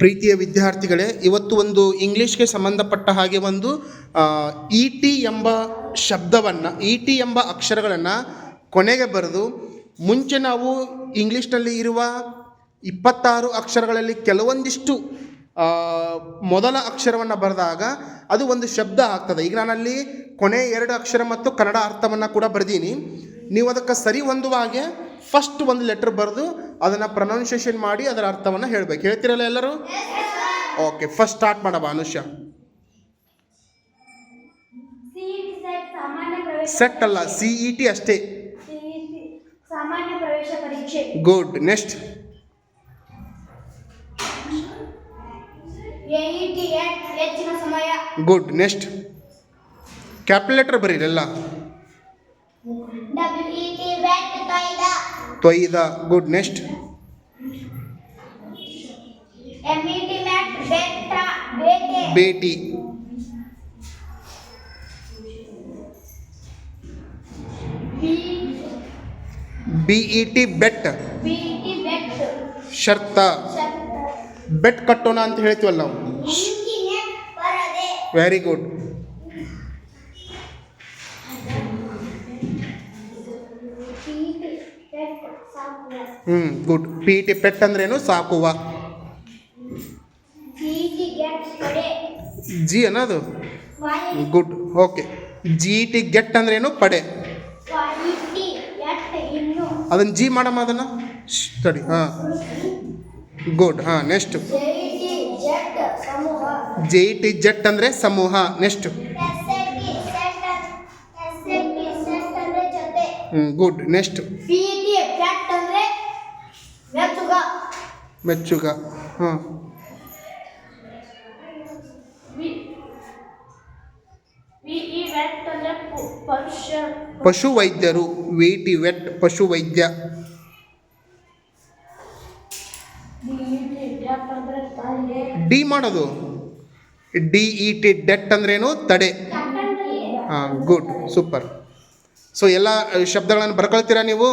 ಪ್ರೀತಿಯ ವಿದ್ಯಾರ್ಥಿಗಳೇ, ಇವತ್ತು ಒಂದು ಇಂಗ್ಲೀಷ್ಗೆ ಸಂಬಂಧಪಟ್ಟ ಹಾಗೆ ಒಂದು ಇ ಟಿ ಎಂಬ ಶಬ್ದವನ್ನು, ಇ ಟಿ ಎಂಬ ಅಕ್ಷರಗಳನ್ನು ಕೊನೆಗೆ ಬರೆದು, ಮುಂಚೆ ನಾವು ಇಂಗ್ಲೀಷ್ನಲ್ಲಿ ಇರುವ 26 ಅಕ್ಷರಗಳಲ್ಲಿ ಕೆಲವೊಂದಿಷ್ಟು ಮೊದಲ ಅಕ್ಷರವನ್ನು ಬರೆದಾಗ ಅದು ಒಂದು ಶಬ್ದ ಆಗ್ತದೆ. ಈಗ ನಾನಲ್ಲಿ ಕೊನೆ 2 ಅಕ್ಷರ ಮತ್ತು ಕನ್ನಡ ಅರ್ಥವನ್ನು ಕೂಡ ಬರೆದೀನಿ. ನೀವು ಅದಕ್ಕೆ ಸರಿ ಹೊಂದುವ ಹಾಗೆ ಫಸ್ಟ್ ಒಂದು ಲೆಟರ್ ಬರೆದು ಅದನ್ನು ಪ್ರೊನೌನ್ಸಿಯೇಷನ್ ಮಾಡಿ ಅದರ ಅರ್ಥವನ್ನು ಹೇಳಬೇಕು. ಹೇಳ್ತೀರಲ್ಲ ಎಲ್ಲರೂ? ಓಕೆ, ಫಸ್ಟ್ ಸ್ಟಾರ್ಟ್ ಮಾಡಬಾ ಅನುಷ್ಯ. ಸೆಟ್ ಅಲ್ಲ, CET ಅಷ್ಟೇ. ಸಾಮಾನ್ಯ ಪ್ರವೇಶ ಪರೀಕ್ಷೆ. ಗುಡ್. ನೆಕ್ಸ್ಟ್. AET ಹೆಚ್ಚಿನ ಸಮಯ. ಗುಡ್. ನೆಕ್ಸ್ಟ್. ಕ್ಯಾಪಿಟಲ್ ಲೆಟರ್ ಬರೀರಲ್ಲ. WET ವೆಟ್ ತೊಯ್ದ. ತೊಯ್ದ. ಗುಡ್. ನೆಕ್ಸ್ಟ್. MET ಮ್ಯಾಟ್ ಬೆಟ್ಟ ಬೇಟೆ. ಬೇಟಿ. BET bet. BET bet. ಶರ್ತ. ಬೆಟ್ ಕಟ್ಟೋಣ ಅಂತ ಹೇಳ್ತೀವಲ್ಲ ನಾವು. ಪರದೆ. Very good. Good. PET pet ಅಂದ್ರೇನು? ಸಾಕುವ. CET ಗೆಟ್ ಪಡೆ. ಜಿ ಅನ್ನೋದು. ಗುಡ್. ಓಕೆ. GET ಗೆಟ್ ಅಂದ್ರೇನು? ಪಡೆ. ET ಎಟ್ ಇನ್ನು. ಅದನ್ನು ಜಿ ಮಾಡಮ್ಮ, ಅದನ್ನು ಸ್ಟಡಿ. ಹಾಂ, ಗುಡ್. ಹಾಂ, ನೆಕ್ಸ್ಟ್. JET ಜೆಟ್ ಸಮೂಹ. JET ಜೆಟ್ ಅಂದರೆ ಸಮೂಹ. ನೆಕ್ಸ್ಟ್. SAT ಸೆಟ್ ಅಂದ್ರೆ ಜೊತೆ. ಗುಡ್. ನೆಕ್ಸ್ಟ್. PET ಪೆಟ್ ಅಂದ್ರೆ ಮೆಚ್ಚುಗ. ಮೆಚ್ಚುಗ. ಹಾಂ. VE ವೆಟ್ ಅಂದ್ರೆ ಪಶು ವೈದ್ಯರು. VET ವೆಟ್ ಪಶು ವೈದ್ಯ. ಡಿ ಮಾಡೋದು. DET ಡೆಟ್ ಅಂದ್ರೇನು? ತಡೆ. ಹಾಂ, ಗುಡ್. ಸೂಪರ್. ಸೊ ಎಲ್ಲ ಶಬ್ದಗಳನ್ನು ಬರ್ಕೊಳ್ತೀರಾ ನೀವು?